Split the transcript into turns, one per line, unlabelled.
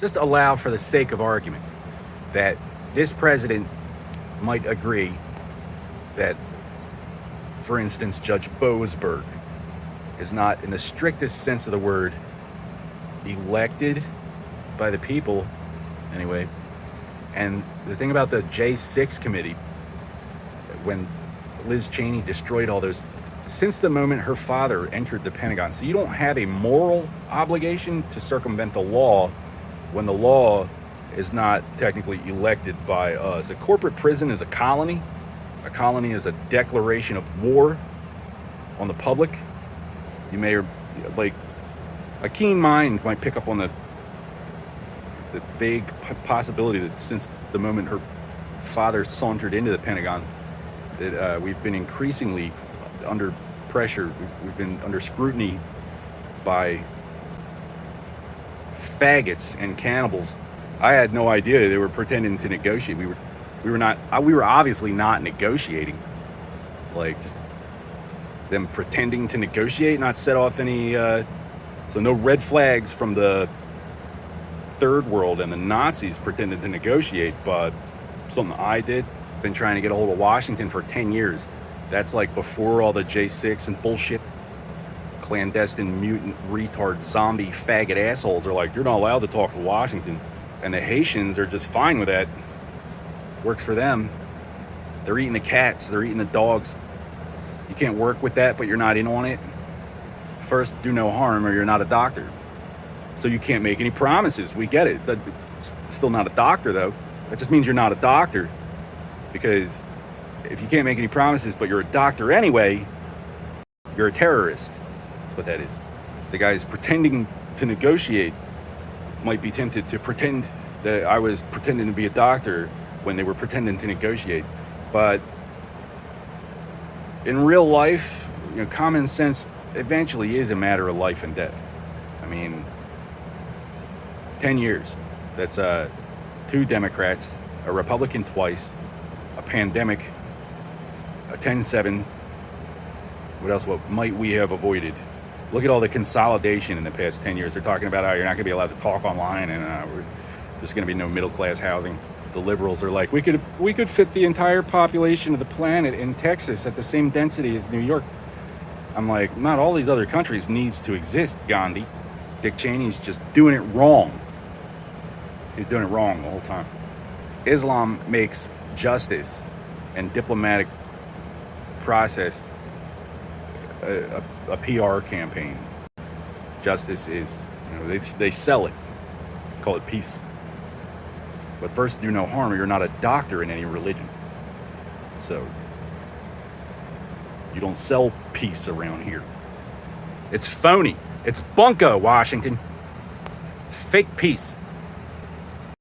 Just allow, for the sake of argument, that this president might agree that, for instance, Judge Boasberg is not, in the strictest sense of the word, elected by the people, anyway. And the thing about the J6 committee, when Liz Cheney destroyed all those, since the moment her father entered the Pentagon, so you don't have a moral obligation to circumvent the law when the law is not technically elected by us. A corporate prison is a colony. A colony is a declaration of war on the public. You may, like, a keen mind might pick up on the vague possibility that since the moment her father sauntered into the Pentagon, that we've been increasingly under pressure. We've been under scrutiny by faggots and cannibals. I had no idea they were pretending to negotiate. We were obviously not negotiating. Like, just them pretending to negotiate, not set off any so no red flags from the third world and the Nazis pretended to negotiate, but something I did. Been trying to get a hold of Washington for 10 years. That's like before all the J6 and bullshit. Clandestine, mutant, retard, zombie, faggot assholes are like, you're not allowed to talk to Washington. And the Haitians are just fine with that. Works for them. They're eating the cats, they're eating the dogs. You can't work with that, but you're not in on it. First, do no harm or you're not a doctor. So you can't make any promises. We get it. That's still not a doctor, though. That just means you're not a doctor. Because if you can't make any promises, but you're a doctor anyway, you're a terrorist. That's what that is. The guys pretending to negotiate might be tempted to pretend that I was pretending to be a doctor when they were pretending to negotiate. But in real life, common sense eventually is a matter of life and death. I mean, 10 years. That's 2 Democrats, a Republican twice, a pandemic, a 10-7. What else? What might we have avoided? Look at all the consolidation in the past 10 years. They're talking about how you're not going to be allowed to talk online and there's going to be no middle-class housing. The liberals are like, we could fit the entire population of the planet in Texas at the same density as New York. I'm like, not all these other countries needs to exist, Gandhi. Dick Cheney's just doing it wrong. He's doing it wrong the whole time. Islam makes justice and diplomatic process a PR campaign. Justice is, they sell it, call it peace. But first, do no harm, or you're not a doctor in any religion. So, you don't sell peace around here. It's phony. It's bunko, Washington. It's fake peace.